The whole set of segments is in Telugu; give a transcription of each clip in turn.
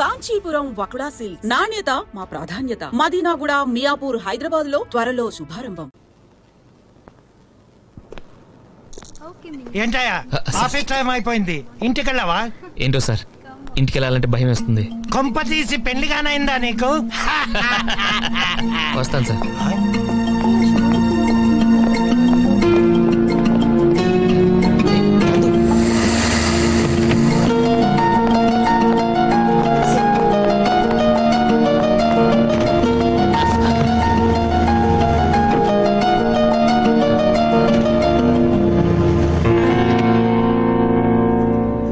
కాంచీపురం వకుడా సిల్క్స్ నాణ్యత మా ప్రాధాన్యత. మదీనాగూడ, మియాపూర్, హైదరాబాద్ లో త్వరలో శుభారంభం. ఏంటయ్యా ఆఫీస్ టైం అయిపోయింది, ఇంటికి వెళ్ళావా? ఏంటో సార్, ఇంటికి వెళ్ళాలంటే భయం వేస్తుంది. కొంప తీసి పెళ్లిగానైందా నీకు? వస్తాను sir.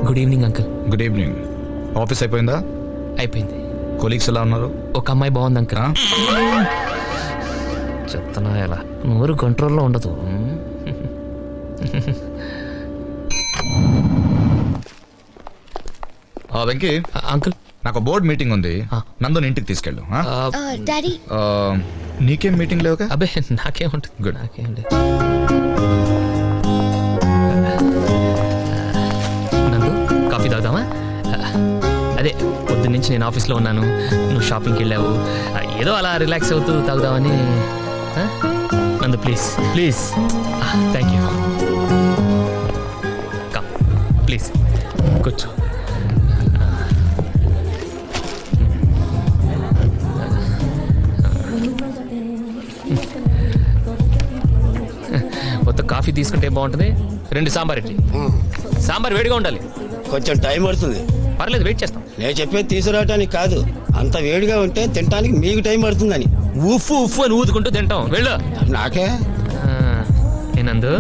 Good evening uncle. Good evening. Office అయిపోయిందా? అయిపోయింది. కొలీగ్స్ ఎలా ఉన్నారు? ఒక అమ్మాయి బాగుంది అంకుల్. చెప్తున్నా ఎలా, నోరు కంట్రోల్లో ఉండదు. వెంకీ అంకుల్, నాకు బోర్డ్ మీటింగ్ ఉంది, నందుని ఇంటికి తీసుకెళ్ళు. డాడీ నీకేం మీటింగ్ లేవుగా? అబ్బే నాకేముంటుంది. గుడ్. నాకేం లేదు. నందు, కాఫీ తాగుదామా? అదే పొద్దున్న నుంచి నేను ఆఫీస్లో ఉన్నాను, నువ్వు షాపింగ్కి వెళ్ళావు, ఏదో అలా రిలాక్స్ అవుతూ తాగుదామని. నందు please please. Thank you. Come please కూర్చో. కొత్త కాఫీ తీసుకుంటే బాగుంటుంది. 2 సాంబార్ ఇడ్లీ. సాంబార్ వేడిగా ఉండాలి. కొంచెం టైం పడుతుంది. పర్లేదు, వెయిట్ చేస్తాం. నేను చెప్పేది తీసుకురావటానికి కాదు, అంత వేడిగా ఉంటే తినడానికి మీకు టైం పడుతుందని. ఉఫ్ఫు ఉఫ్ఫు అని ఊదుకుంటూ తింటాం. వెళ్ళు. నాకే నేనందు,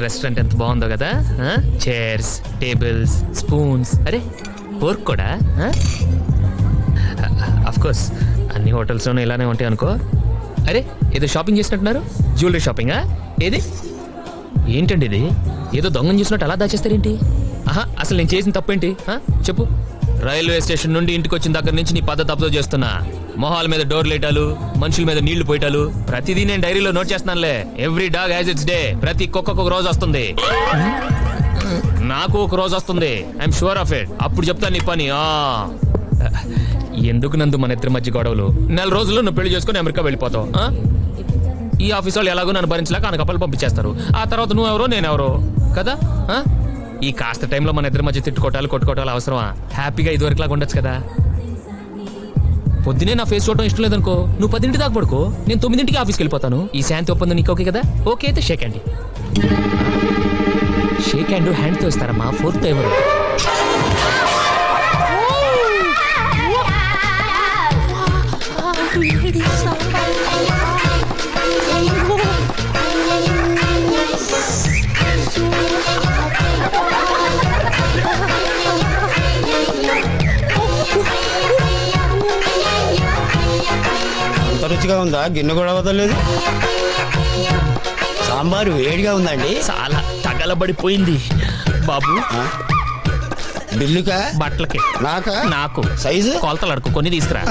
రెస్టారెంట్ ఎంత బాగుందో కదా. చైర్స్, టేబుల్స్, స్పూన్స్, అరే ఫోర్క్ కూడా. అఫ్ కోర్స్ అన్ని హోటల్స్లోనూ ఇలానే ఉంటాయి అనుకో. అరే ఏదో షాపింగ్ చేసినట్టున్నారు, జ్యువెలరీ షాపింగా? ఏది ఏంటండి ఇది? ఏదో దొంగను చూసినట్టు అలా దాచేస్తారేంటి? అసలు నేను చేసిన తప్పేంటి చెప్పు. రైల్వే స్టేషన్ నుండి ఇంటికి వచ్చిన దగ్గర నుంచి నీ పద్ధతి తప్పుతో చేస్తున్నా. మొహాల మీద డోర్ లేటాలు, మనుషుల మీద నీళ్లు పోయటాలు, ప్రతిదీ నేను డైరీలో నోట్ చేస్తున్నానులే. Every dog has its day. ప్రతి కుక్కకు ఒక రోజు వస్తుంది, నాకు ఒక రోజు వస్తుంది. I'm sure of it. అప్పుడు చెప్తాను నీ పని. ఎందుకు నందు మన ఇద్దరి మధ్య గొడవలు? 4 రోజుల్లో నువ్వు పెళ్లి చేసుకుని అమెరికా వెళ్ళిపోతావు. ఈ ఆఫీస్ వాళ్ళు ఎలాగో నన్ను భరించలేక అనకప్పలు పంపించేస్తారు. ఆ తర్వాత నువ్వెవరో నేనెవరో కదా. ఈ కాస్త టైంలో మన ఇద్దరి మధ్య తిట్టుకోవటాలు కొట్టుకోవటాలు అవసరమా? హ్యాపీగా ఇదివరకులాగా ఉండొచ్చు కదా. పొద్దునే నా ఫేస్ చూడటం ఇష్టం లేదనుకో, నువ్వు 10 దాకా పడుకో, నేను 9 ఆఫీస్కి వెళ్ళిపోతాను. ఈ శాంతి ఒప్పందం నీకు ఓకే కదా? ఓకే అయితే షేక్ హ్యాండ్. షేక్ హ్యాండ్ హ్యాండ్తో ఇస్తారమ్మా, ఫోర్త్తో ఎవరు? అంత రుచిగా ఉందా? గిన్నె కూడా వదలలేదు. సాంబారు వేడిగా ఉందండి. చాలా తగలబడిపోయింది బాబు. బిల్లుకా? బట్టలకి. నాకా? నాకు. సైజు కొలతలు అడుకు, కొన్ని తీసుకురా.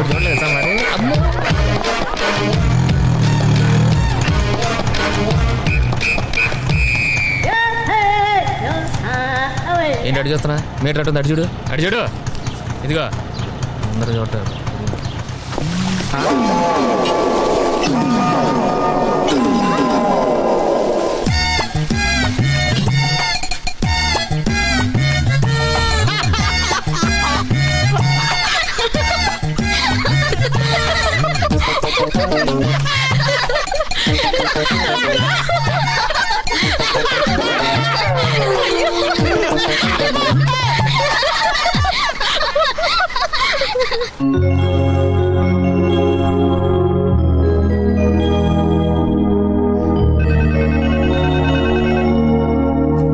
చూడలేదా మరి? ఏంటి అడి చూస్తున్నా? మీటర్ అటు అడి చూడు, అడి చూడు. ఇదిగో అందరూ చూడటం.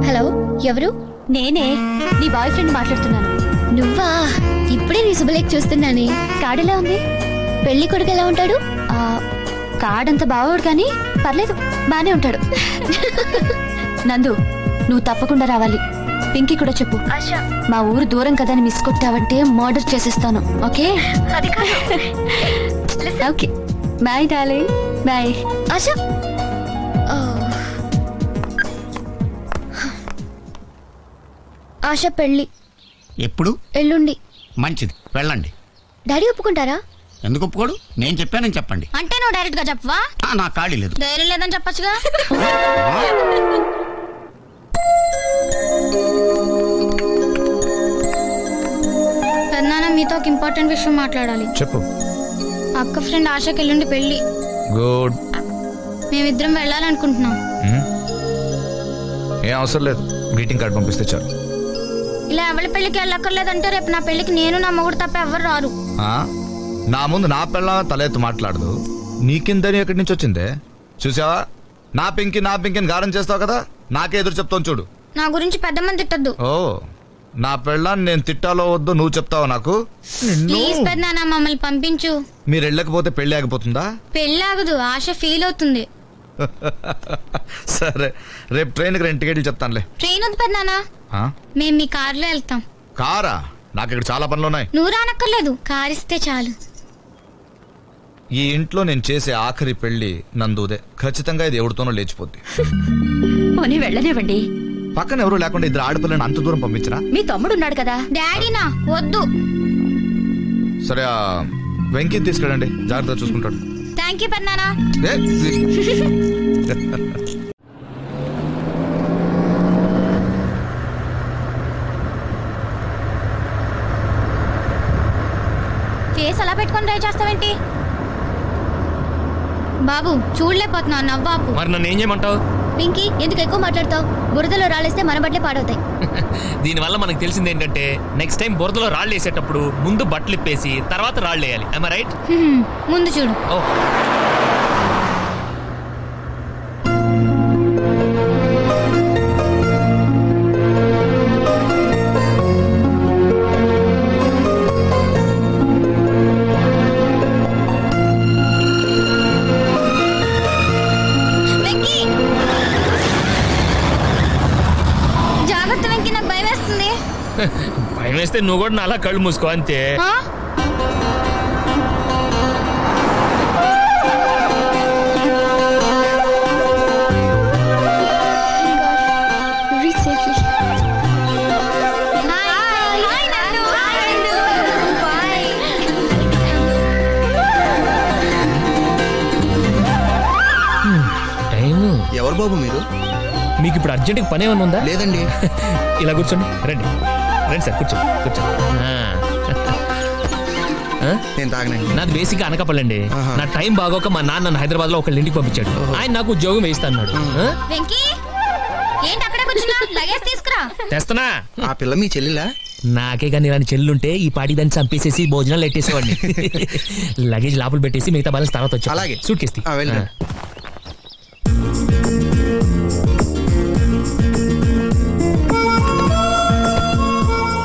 హలో, ఎవరు? నేనే, నీ బాయ్ ఫ్రెండ్ మాట్లాడుతున్నాను. నువ్వా? ఇప్పుడే నీ శుభలేఖ చూస్తున్నానే. కార్డెలా ఉంది? పెళ్లి కొడుకు ఎలా ఉంటాడు? కార్డంత బాగోడు కానీ పర్లేదు, బానే ఉంటాడు. నందు, నువ్వు తప్పకుండా రావాలి. పింకీ కూడా చెప్పు. మా ఊరు దూరం కదా అని మిస్ కొట్టావంటే మర్డర్ చేసేస్తాను. Okay okay bye darling. Bye Asha. Asha పెళ్ళి ఎప్పుడు? ఎల్లుండి. మంచిది, వెళ్ళండి. డాడీ ఒప్పుకుంటారా? ఎందుకు ఒప్పుకోడు? నేను చెప్పానని చెప్పండి. అంటే నువ్వు డైరెక్ట్ గా చెప్పవా? నా ఖాళీ లేదు. ధైర్యం లేదని చెప్పచ్చుగా. పెద్దనాన్న మీతో ఒక ఇంపార్టెంట్ విషయం మాట్లాడాలి. చెప్పు. అక్క ఫ్రెండ్ ఆశకి ఎల్లుండి పెళ్ళి. గుడ్. మేమిద్దరం వెళ్ళాలనుకుంటున్నాం. ఏం అవసరం లేదు, గ్రీటింగ్ కార్డ్ పంపిస్తే చాలు. ఇలా ఎవరి పెళ్లికి వెళ్ళక్కర్లేదంటే రేపు నా పెళ్లికి నేను నా మొగుడు తప్ప ఎవరు రారు. నా ముందు నా పిల్ల తలెత్తు మాట్లాడదు. నీకిందని ఎక్కడి నుంచి వచ్చిందే? చూసావా, నా పింకి గారం చేస్తావు కదా, నాకే ఎదురు చెప్తాను చూడు. నా గురించి పెద్ద మంది తిట్టద్దు. ఓ, నా పెళ్ళాన్ని నేను తిట్టాలో వద్దు నువ్వు చెప్తావు నాకు? ప్లీజ్ పెద్దనాన్న మమ్మల్ని పంపించు. మీరు వెళ్ళకపోతే పెళ్లి ఆగిపోతుందా? పెళ్లి ఆగదు, ఆశ ఫీల్ అవుతుంది. సరే, రేపు ట్రైన్కి 2 టికెట్లు చెప్తానులే. ట్రైన్ వద్దు పెద్దనాన్న, మేము మీ కార్లో వెళ్తాం. కారా? నాకు ఇక్కడ చాలా పనులు ఉన్నాయి. నువ్వు రానక్కర్లేదు, కార్ ఇస్తే చాలు. ఈ ఇంట్లో నేను చేసే ఆఖరి పెళ్లి నందుదే. ఖచ్చితంగా ఇది ఎవరితోనో లేచిపోద్ది. పోనీ వెళ్ళనివ్వండి. పక్కన ఎవరు లేకుండా 2 ఆడపిల్లని అంత దూరం పంపించరా? మీ తమ్ముడు ఉన్నాడు కదా. డాడీనా? వద్దు. సరే, వెంకీ తీసుకెళ్ళండి, జాగ్రత్తగా చూసుకుంటాడు. థ్యాంక్ యూ పెద్దనాన్న. ఫేస్ అలా పెట్టుకొని ట్రై చేస్తావేంటి బాబు? చూడలేకపోతున్నావు, నవ్వాపు. మరి నన్ను ఏం చేయమంటావు? పింకీ, ఎందుకు ఎక్కువ మాట్లాడతావు? బురదలో రాళ్ళేస్తే మన బట్టలే పాడవుతాయి. దీనివల్ల మనకు తెలిసింది ఏంటంటే, నెక్స్ట్ టైం బురదలో రాళ్ళు వేసేటప్పుడు ముందు బట్టలు ఇప్పేసి తర్వాత రాళ్ళు వేయాలి. am I right? ముందు చూడు. ఓ, జాగ్రత్త వెంకీ, నాకు భయం వేస్తుంది. భయం వేస్తే నువ్వు కూడా నా అలా కళ్ళు మూసుకో అంతే. ఎవరు బాబు మీరు? మీకు ఇప్పుడు అర్జెంట్గా పని ఏమైనా ఉందా? లేదండి. ఇలా కూర్చోండి, రండి సార్, కూర్చోండి. నేను తాగనండి. నాది బేసిక్గా అనకాపల్లండి. నా టైం బాగోక మా నాన్న నన్ను హైదరాబాద్ లో ఒకళ్ళ ఇంటికి పంపించాడు. ఆయన నాకు ఉద్యోగం వేయిస్తా అన్నాడు. వెంకీ, ఏంటి అక్కడే కూర్చున్నా? లగేజ్ తీసుకురా. తెస్తున్నా. ఆ పిల్ల మీ చెల్లిలా? నాకే కానీ ఇలాంటి చెల్లుంటే ఈ పాటి దాన్ని చంపేసేసి భోజనాలు ఎట్టేసేవాడిని. లగేజ్ లోపల పెట్టేసి మిగతా బ్యాలెన్స్ తర్వాత వచ్చి. అలాగే. సూట్ కేసు తీ.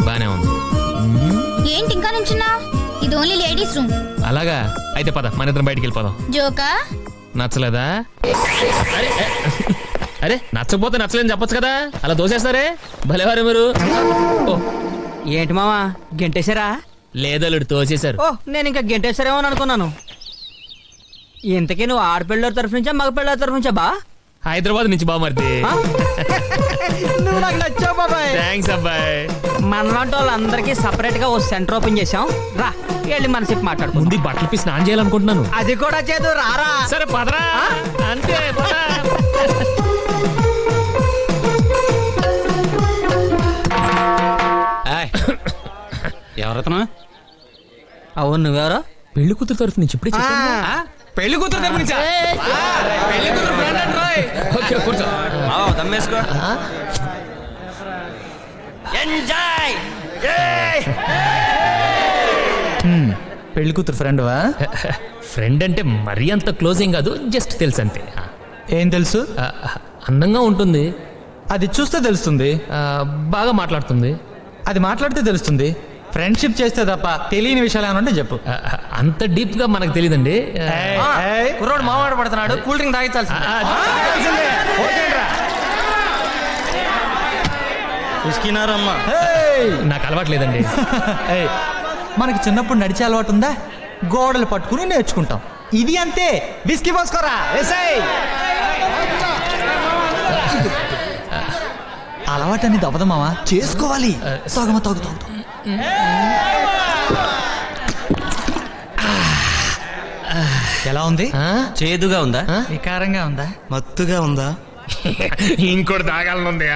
బానే ఉంది. ఏంటి ఇంకా నుంచున్నా? ఇది ఓన్లీ లేడీస్ రూమ్. అలాగా? అయితే పద, మన ఇద్దరం బయటికి వెళ్ళిపోదాం. జోకా? నచ్చలేదా? అరే నచ్చకపోతే నచ్చలేదని చెప్పొచ్చు కదా, అలా దోసేస్తారే భలేవారే మీరు. ఏంటి మావా, గెంటేశారా? లేదల్లుడు, తోసేశారు. ఓ, నేను ఇంకా గెంటేశారేమో అని అనుకున్నాను. ఇంతకీ నువ్వు ఆడపిల్లల తరఫు నుంచా మగ పిల్లల తరఫు నుంచా బా? హైదరాబాద్ నుంచి బామర్ది. నువ్వు నాకు నచ్చావు బాబాయ్. థ్యాంక్స్ అబ్బాయి. మనలాంటి వాళ్ళందరికీ సపరేట్ గా ఓ సెంటర్ ఓపెన్ చేసాం. రా, వెళ్ళి మన చెప్పి మాట్లాడుకో. ముందు బట్టలు పి స్నానం చేయాలనుకుంటున్నాను. అది కూడా చేదు, రారా. సరే పదరా. అంతే పద. ఎవరతను? అవును, నువ్వెవరో? పెళ్లి కూతురు తరఫు నుంచి. ఇప్పుడు పెళ్లి కూతురు తరఫు నుంచా? పెళ్లి కూతురు ఫ్రెండ్ అంటారోయ్. ఓకే, కూర్చో. దమ్మేసుకో. ఎంజాయ్. పెళ్లి కూతురు ఫ్రెండ్ వా? ఫ్రెండ్ అంటే మరీ అంత క్లోజ్ ఏం కాదు, జస్ట్ తెలుసు అంతే. ఏం తెలుసు? అందంగా ఉంటుంది. అది చూస్తే తెలుస్తుంది. బాగా మాట్లాడుతుంది. అది మాట్లాడితే తెలుస్తుంది. ఫ్రెండ్షిప్ చేస్తే తప్ప తెలియని విషయాలు ఏమన్నా ఉంటే చెప్పు. అంత డీప్ గా మనకు తెలియదండి. కుర్రోడు మావాడు పడుతున్నాడు, కూల్ డ్రింక్ తాగించాల్సింది. ఉస్కినారమ్మా. నాకు అలవాటు లేదండి. ఏయ్, మనకి చిన్నప్పుడు నడిచే అలవాటు ఉందా? గోడలు పట్టుకుని నేర్చుకుంటాం. ఇది అంతే. విస్కీ పోసుకోరా. అలవాటు అనేది అవ్వదు మావా, చేసుకోవాలి. సాగమ తాగు తాగు. ఎలా ఉంది? చేదుగా ఉందా? వికారంగా ఉందా? మత్తుగా ఉందా? ఇంకోటి తాగాలనుంది.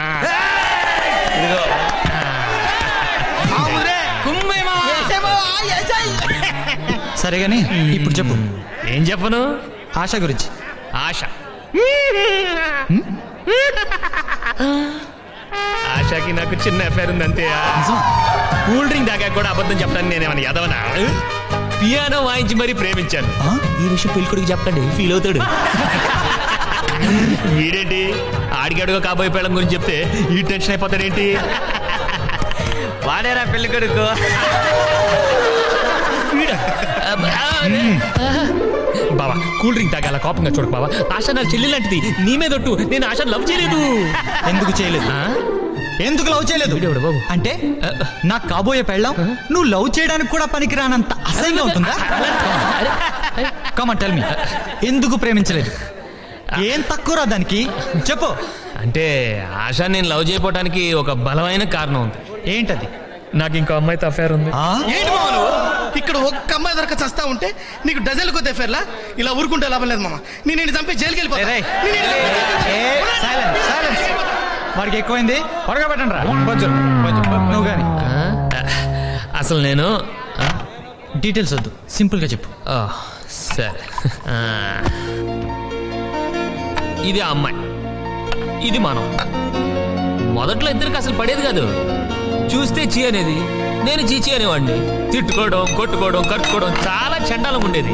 సరే గాని ఇప్పుడు చెప్పు. ఏం చెప్పను? ఆశ గురించి. ఆశ ఆశకి నాకు చిన్న అఫైర్ ఉంది అంతే. కూల్ డ్రింక్ దాకా కూడా అబద్ధం చెప్పడానికి నేనేమన్నా ఎదవనా? పియానో వాయించి మరీ ప్రేమించాను. ఈ విషయం పెళ్ళికొడికి చెప్పండి, ఫీల్ అవుతాడు. వీడేంటి ఆడిగాడుగా కాబోయే పెళ్ళం గురించి చెప్తే ఈ టెన్షన్ అయిపోతాడేంటి? వాడేరా పెళ్ళికొడుకు. బావా కూల్ డ్రింక్ తాగాల కోపంగా చూడకు బావా. ఆశ నాకు చెల్లి లాంటిది, నీ మీదొట్టు. నేను ఆశ లవ్ చేయలేదు. ఎందుకు చేయలేదు? ఎందుకు లవ్ చేయలేదు బాబు? అంటే నాకు కాబోయే పెళ్ళాం నువ్వు లవ్ చేయడానికి కూడా పనికిరానంత అసహ్యంగా ఉంటుందా? కమ్ ఆన్ టెల్ మీ, ఎందుకు ప్రేమించలేదు? ఏం తక్కువరా దానికి చెప్పు. అంటే ఆశ నేను లవ్ చేయడానికి ఒక బలమైన కారణం ఉంది. ఏంటది? నాకు ఇంకో అమ్మాయితో అఫైర్ ఉంది. ఏంటి మామ నువ్వు ఇక్కడ ఒక్క అమ్మాయి దొరక చస్తా ఉంటే నీకు డజన్లు కొద్ది అఫైర్లా? ఇలా ఊరుకుంటే లాభం లేదు మామ. నేను చంపి జైలుకి వెళ్ళిపోతా. వాడికి ఎక్కువైంది, త్వరగా పెట్టండి రా. కొంచెం నువ్వు కానీ. అసలు నేను డీటెయిల్స్ వద్దు, సింపుల్గా చెప్పు. సరే, ఇది ఆ అమ్మాయి, ఇది మనం. మొదట్లో ఇద్దరికి అసలు పడేది కాదు. చూస్తే చీ అనేది, నేను చీచి అనేవాడిని. తిట్టుకోవడం, కొట్టుకోవడం, కట్టుకోవడం చాలా చండాలం ఉండేది.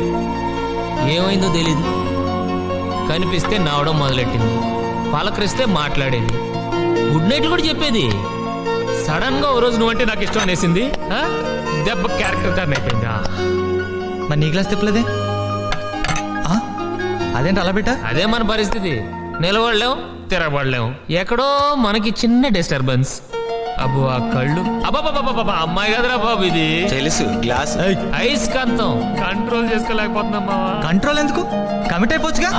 ఏమైందో తెలీదు, కనిపిస్తే నవ్వడం మొదలెట్టింది, పలకరిస్తే మాట్లాడేది, గుడ్ నైట్లు కూడా చెప్పేది. సడన్ గా ఓ రోజు నువ్వంటే నాకు ఇష్టం అనేసింది. దెబ్బ క్యారెక్టర్ టర్న్ అయిపోయిందా? మరి నీ క్లాస్ తిప్పలేదే? అదేంటి అలా పెట్టా? అదే మన పరిస్థితి. నిలబడలేం, తిరగబడలేం, ఎక్కడో మనకి చిన్న డిస్టర్బెన్స్. అబ్బో ఆ కళ్ళు, అబ్బాబాబా అమ్మాయి కదరా బాబు ఇది. తెలుసు, గ్లాస్ ఐస్కాంతం కంట్రోల్ చేసుకోలేకపోతున్నాం మావా. కంట్రోల్ ఎందుకు? కమిట్ అయిపోవచ్చుగా.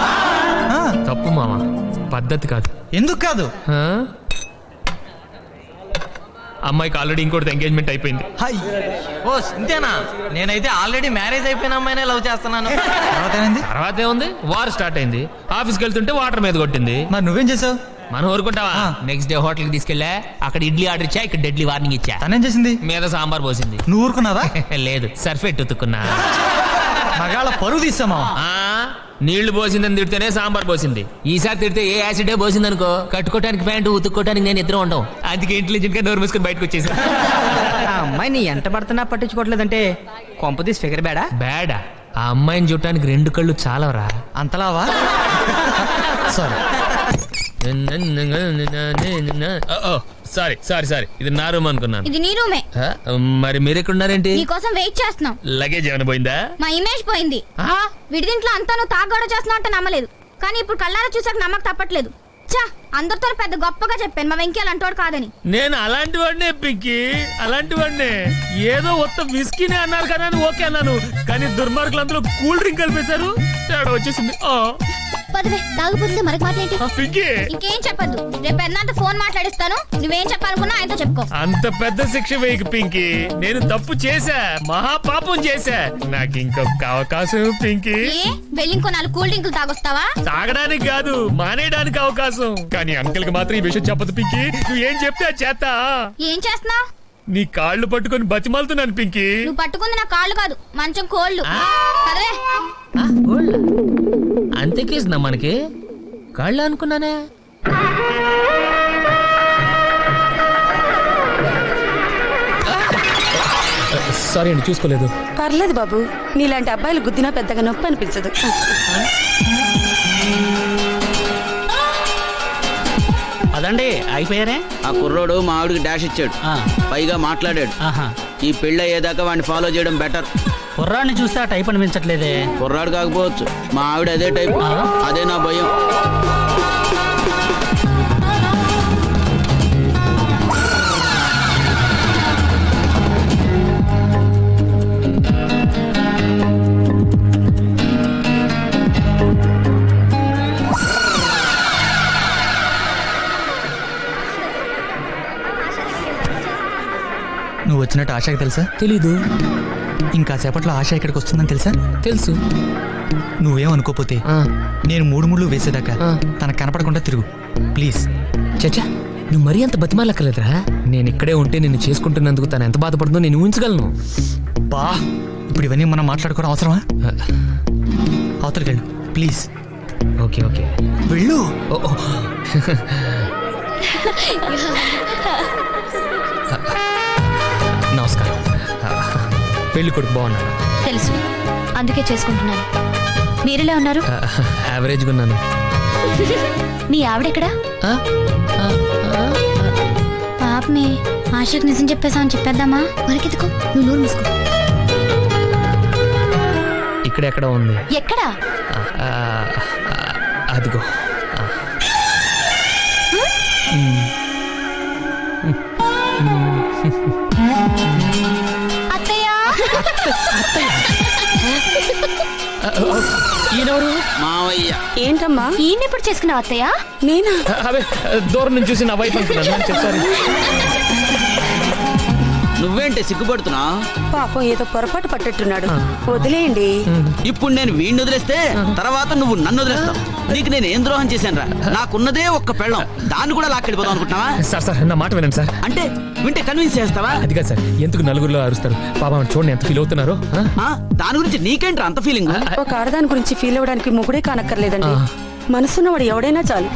తప్పు మావా, పద్ధతి కాదు. ఎందుకు కాదు? అమ్మాయికి ఆల్రెడీ ఇంకోటి ఎంగేజ్మెంట్ అయిపోయింది. ఓ ఇంతేనా? నేనైతే ఆల్రెడీ మ్యారేజ్ అయిపోయిన అమ్మాయినే లవ్ చేస్తున్నాను. తర్వాత ఏముంది, వార్ స్టార్ట్ అయింది. ఆఫీస్కి వెళ్తుంటే వాటర్ మీద కొట్టింది. మరి నువ్వేం చేసావు? మనం ఊరుకుంటావా? నెక్స్ట్ డే హోటల్ కి తీసుకెళ్ళా, అక్కడ ఇడ్లీ ఆర్డర్ ఇచ్చా, ఇక్కడ డెడ్లీ వార్నింగ్ ఇచ్చా. తనేం చేసింది? మీద సాంబార్ పోసింది. నువ్వు ఊరుకున్నావా? లేదు, సర్ఫెట్ ఉతుక్కున్నా. మగాళ్ళ పరువు తీసామా? నీళ్లు పోసిందని తిడితేనే సాంబార్ పోసింది. ఈసారి తిడితే ఏ యాసిడే పోసింది అనుకో, కట్టుకోవడానికి ప్యాంటు, ఉతుక్కోవడానికి నేను ఇద్దరు ఉండవు. అందుకే ఇంటెలిజెంట్ గా నోరు మూసుకొని బయటకు వచ్చేసా. ఆ అమ్మాయి నీ ఎంట పడుతున్నా పట్టించుకోవట్లేదంటే కొంపదీసి ఫిగర్ బ్యాడా? బ్యాడా? ఆ అమ్మాయిని చూడటానికి 2 కళ్ళు చాలవరా. అంతలావా? సారీ సారీ సారీ సారీ, ఇది నా రూమ్ అనుకున్నాను. ఇది నీ రూమే. మరి మీరెక్కడున్నారేంటి? నీకోసం వెయిట్ చేస్తున్నాం. లగేజ్ ఏమైనా పోయిందా? మా ఇమేజ్ పోయింది. విడిదింట్లో అంతా నువ్వు తాగోడ చేస్తున్నావు అంటే నమ్మలేదు, కానీ ఇప్పుడు కళ్ళారా చూసాక నమ్మక తప్పట్లేదు. చా, అందరితో పెద్ద గొప్పగా చెప్పాను మా వెంకీ అలాంటోడు కాదని. నేను అలాంటి వాడినే పింకి, అలాంటి వాడినే. ఏదో ఒక్క విస్కీనే అన్నారు కదా అని ఓకే అన్నాను, కానీ దుర్మార్గులు అందులో కూల్ డ్రింక్ కలిపేశారు, తేడా వచ్చేసింది. పదవే, తాగుపోతుంది మనకి మాట్లాడి. పింకి ఇంకేం చెప్పద్దు, రేపు ఎన్నాంత ఫోన్ మాట్లాడిస్తాను. నువ్వేం చెప్పాలనుకున్నా ఆయనతో చెప్పుకో. అంత పెద్ద శిక్ష వేయకు పింకి, నేను తప్పు చేశా, మహాపాపం చేశా. నాకు ఇంకొక అవకాశం పింకి. వెళ్ళి ఇంకో 4 కూల్ డ్రింకులు తాగొస్తావా? తాగడానికి కాదు, మానేయడానికి అవకాశం. కానీ అంకుల్ కి మాత్రం ఈ విషయం చెప్పదు పింకి. నువ్వు ఏం చెప్తే అది చేస్తా. ఏం చేస్తున్నావు? నీ కాళ్ళు పట్టుకొని బతిమాలుతున్నాను పింకి. నువ్వు పట్టుకుంది నా కాళ్ళు కాదు, మంచం కోళ్ళు. పదవే. అంతేకేసినా మనకి కాళ్ళు అనుకున్నానే. సారీ అండి, చూసుకోలేదు. పర్లేదు బాబు, నీలాంటి అబ్బాయిలు గుద్దినా పెద్దగా నొప్పి అనిపించదు. అదండి అయిపోయారే. ఆ కుర్రోడు మా ఆవిడికి డాష్ ఇచ్చాడు, పైగా మాట్లాడాడు. ఈ పెళ్ళి అయ్యేదాకా వాడిని ఫాలో చేయడం బెటర్. కుర్రాడిని చూస్తే ఆ టైప్ అనిపించట్లేదే. కుర్రాడు కాకపోవచ్చు, మా ఆవిడ అదే టైప్. అదే నా భయం. సంగతి ఆశకి తెలుసా? తెలీదు. ఇంకా సేపట్లో ఆశ ఇక్కడికి వస్తుందని తెలుసా? తెలుసు. నువ్వేమనుకోపోతే నేను 3 ముళ్ళు వేసేదాకా తనకు కనపడకుండా తిరుగు ప్లీజ్. చచ్చా, నువ్వు మరీ అంత బతిమాలక్కర్లేదురా. నేను ఇక్కడే ఉంటే నిన్ను చేసుకుంటున్నందుకు తను ఎంత బాధపడుతుందో నేను ఊహించగలను. బా, ఇప్పుడు ఇవన్నీ మనం మాట్లాడుకోవడం అవసరమా? అవతలికి వెళ్ళు ప్లీజ్. ఓకే ఓకే వెళ్ళు. నమస్కారం. పెళ్లి కొడుకు బాగున్నాను. తెలుసు, అందుకే చేసుకుంటున్నాను. మీరెలా ఉన్నారు? యావరేజ్గా ఉన్నాను. మీ ఆవిడెక్కడా? పాపమే ఆశకు నిజం చెప్పేసామని చెప్పేద్దామా? మనకెందుకో, నువ్వు నోరు మూసుకో. ఇక్కడెక్కడ ఉంది? ఎక్కడా? అదిగో. ఈయనెవరు? మావయ్య. ఏంటమ్మా ఈయనెప్పుడు చేసుకున్నావు అత్తయ్య? నేనా? అవే దూరం నుంచి చూసి నా వైఫ్ అనుకున్నాను. చెప్పారు. నువ్వేంటి సిగ్గుపడుతున్నా? పాపం ఏదో పొరపాటు పట్టట్టున్నాడు, వదిలేయండి. ఇప్పుడు నేను వీడిని వదిలేస్తే తర్వాత నువ్వు నన్ను వదిలేస్తావు. నీకు నేను ఏం ద్రోహం చేశాను రా? నాకున్నదే ఒక్క పెళ్ళం, దాన్ని కూడా లాక్కెళ్ళిపోతావు అనుకుంటున్నావా? సార్ నా మాట వినండి సార్. అంటే వింటే కన్విన్స్ చేస్తావా? అది కాదు సార్, ఎందుకు నలుగురిలో అరుస్తారు? పాపం చూడండి ఎంత ఫీల్ అవుతున్నారు. దాని గురించి నీకేంట్రా అంత ఫీలింగ్? ఒక ఆడదాని గురించి ఫీల్ అవ్వడానికి మొగుడే కానక్కర్లేదండి, మనసున్నవాడు ఎవడైనా చాలు.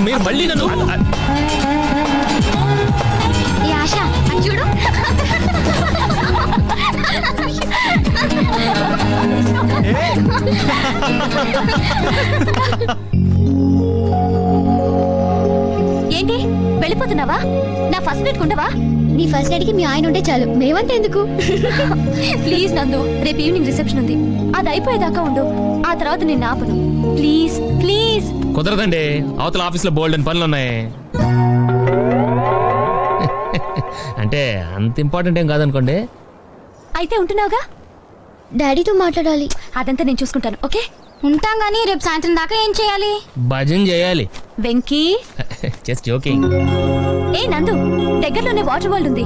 మీరు మళ్ళీ నన్ను ఈ ఆశ అది చూడు. ఏంటి వెళ్ళిపోతున్నావా? నా ఫస్ట్ నైట్ ఉండవా? నీ ఫస్ట్ నైట్ కి మీ ఆయన ఉంటే చాలు, మేమంటే ఎందుకు? ప్లీజ్ నందు, రేపు ఈవినింగ్ రిసెప్షన్ ఉంది, అది అయిపోయేదాకా ఉండు. ఆ తర్వాత నేను ఆపను. Please please. కుదరదండి, అవతల ఆఫీస్లో బోల్డ్ అని పనులు ఉన్నాయి. అంటే అంత ఇంపార్టెంట్ ఏం కాదనుకోండి. అయితే ఉంటున్నావుగా? డాడీతో మాట్లాడాలి. అదంతా నేను చూసుకుంటాను. ఓకే, ఉంటాం గానీ రేపు సాయంత్రం దాకా ఏం చేయాలి? భజన చేయాలి. Venky, just joking. ఏ నందు, దగ్గరలోనే వాటర్ వరల్డ్ ఉంది,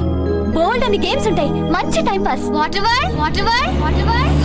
బోల్డ్ అని గేమ్స్ ఉంటాయి, మంచి time pass. Water world, water world, water world.